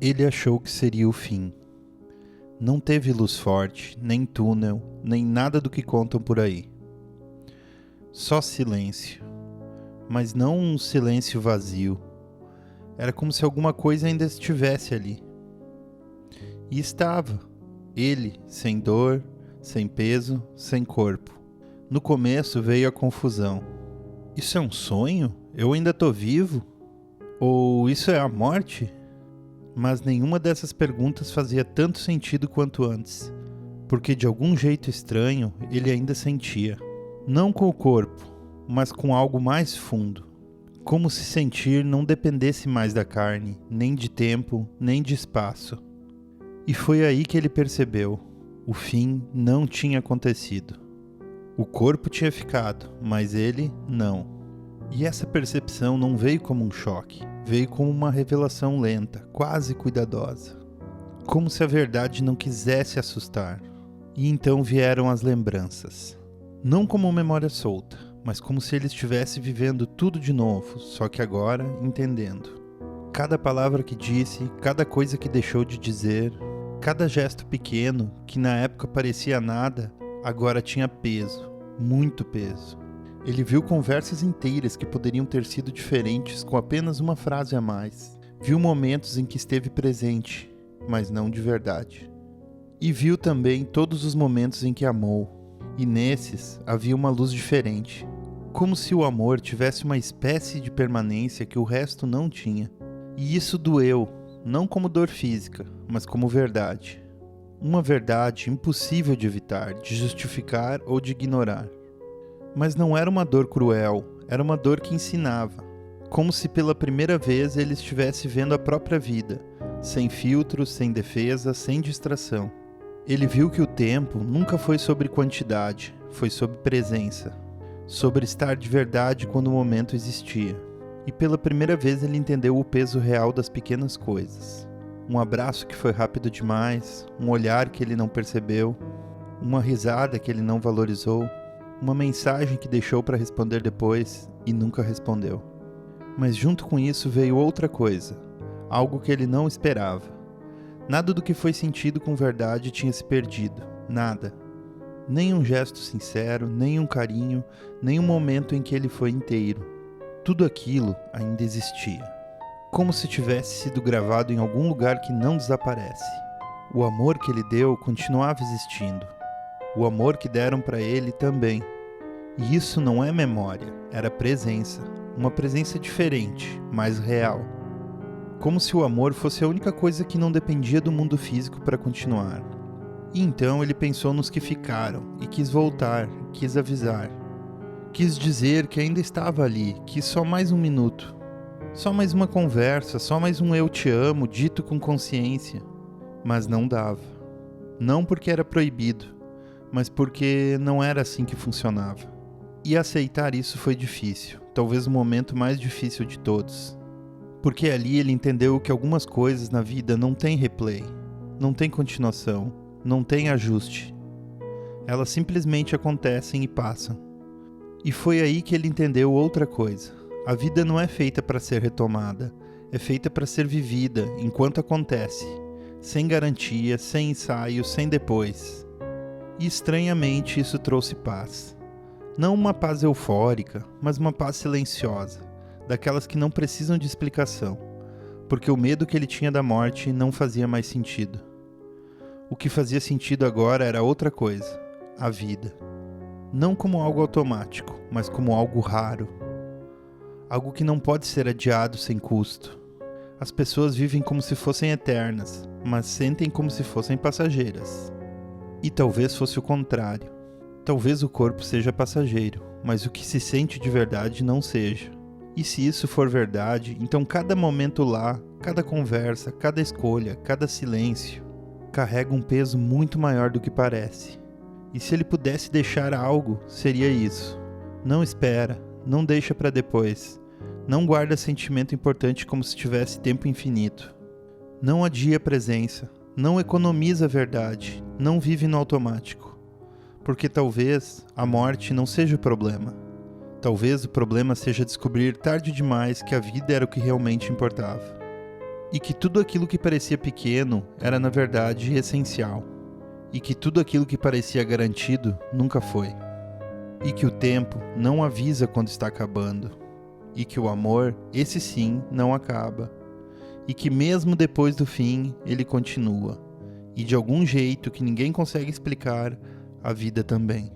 Ele achou que seria o fim. Não teve luz forte, nem túnel, nem nada do que contam por aí. Só silêncio. Mas não um silêncio vazio. Era como se alguma coisa ainda estivesse ali. E estava. Ele, sem dor, sem peso, sem corpo. No começo veio a confusão. Isso é um sonho? Eu ainda tô vivo? Ou isso é a morte? Mas nenhuma dessas perguntas fazia tanto sentido quanto antes, porque de algum jeito estranho ele ainda sentia. Não com o corpo, mas com algo mais fundo. Como se sentir não dependesse mais da carne, nem de tempo, nem de espaço. E foi aí que ele percebeu: o fim não tinha acontecido. O corpo tinha ficado, mas ele não. E essa percepção não veio como um choque, veio como uma revelação lenta, quase cuidadosa. Como se a verdade não quisesse assustar. E então vieram as lembranças. Não como memória solta, mas como se ele estivesse vivendo tudo de novo, só que agora entendendo. Cada palavra que disse, cada coisa que deixou de dizer, cada gesto pequeno, que na época parecia nada, agora tinha peso, muito peso. Ele viu conversas inteiras que poderiam ter sido diferentes com apenas uma frase a mais. Viu momentos em que esteve presente, mas não de verdade. E viu também todos os momentos em que amou. E nesses havia uma luz diferente. Como se o amor tivesse uma espécie de permanência que o resto não tinha. E isso doeu, não como dor física, mas como verdade. Uma verdade impossível de evitar, de justificar ou de ignorar. Mas não era uma dor cruel, era uma dor que ensinava. Como se pela primeira vez ele estivesse vendo a própria vida, sem filtros, sem defesa, sem distração. Ele viu que o tempo nunca foi sobre quantidade, foi sobre presença. Sobre estar de verdade quando o momento existia. E pela primeira vez ele entendeu o peso real das pequenas coisas. Um abraço que foi rápido demais, um olhar que ele não percebeu, uma risada que ele não valorizou, uma mensagem que deixou para responder depois e nunca respondeu. Mas junto com isso veio outra coisa, algo que ele não esperava. Nada do que foi sentido com verdade tinha se perdido, nada. Nem um gesto sincero, nem um carinho, nem um momento em que ele foi inteiro. Tudo aquilo ainda existia. Como se tivesse sido gravado em algum lugar que não desaparece. O amor que ele deu continuava existindo. O amor que deram para ele também. E isso não é memória, era presença. Uma presença diferente, mais real. Como se o amor fosse a única coisa que não dependia do mundo físico para continuar. E então ele pensou nos que ficaram, e quis voltar, quis avisar. Quis dizer que ainda estava ali, que só mais um minuto. Só mais uma conversa, só mais um eu te amo, dito com consciência. Mas não dava. Não porque era proibido, mas porque não era assim que funcionava. E aceitar isso foi difícil, talvez o momento mais difícil de todos. Porque ali ele entendeu que algumas coisas na vida não têm replay, não tem continuação, não tem ajuste. Elas simplesmente acontecem e passam. E foi aí que ele entendeu outra coisa. A vida não é feita para ser retomada, é feita para ser vivida enquanto acontece, sem garantia, sem ensaio, sem depois. E estranhamente isso trouxe paz. Não uma paz eufórica, mas uma paz silenciosa, daquelas que não precisam de explicação, porque o medo que ele tinha da morte não fazia mais sentido. O que fazia sentido agora era outra coisa, a vida. Não como algo automático, mas como algo raro. Algo que não pode ser adiado sem custo. As pessoas vivem como se fossem eternas, mas sentem como se fossem passageiras. E talvez fosse o contrário. Talvez o corpo seja passageiro, mas o que se sente de verdade não seja. E se isso for verdade, então cada momento lá, cada conversa, cada escolha, cada silêncio, carrega um peso muito maior do que parece. E se ele pudesse deixar algo, seria isso. Não espera, não deixa para depois. Não guarda sentimento importante como se tivesse tempo infinito. Não adia a presença, não economiza a verdade, não vive no automático. Porque talvez a morte não seja o problema. Talvez o problema seja descobrir tarde demais que a vida era o que realmente importava. e que tudo aquilo que parecia pequeno era na verdade essencial, e que tudo aquilo que parecia garantido nunca foi, e que o tempo não avisa quando está acabando, e que o amor, esse sim, não acaba, e que mesmo depois do fim ele continua, e de algum jeito que ninguém consegue explicar, a vida também.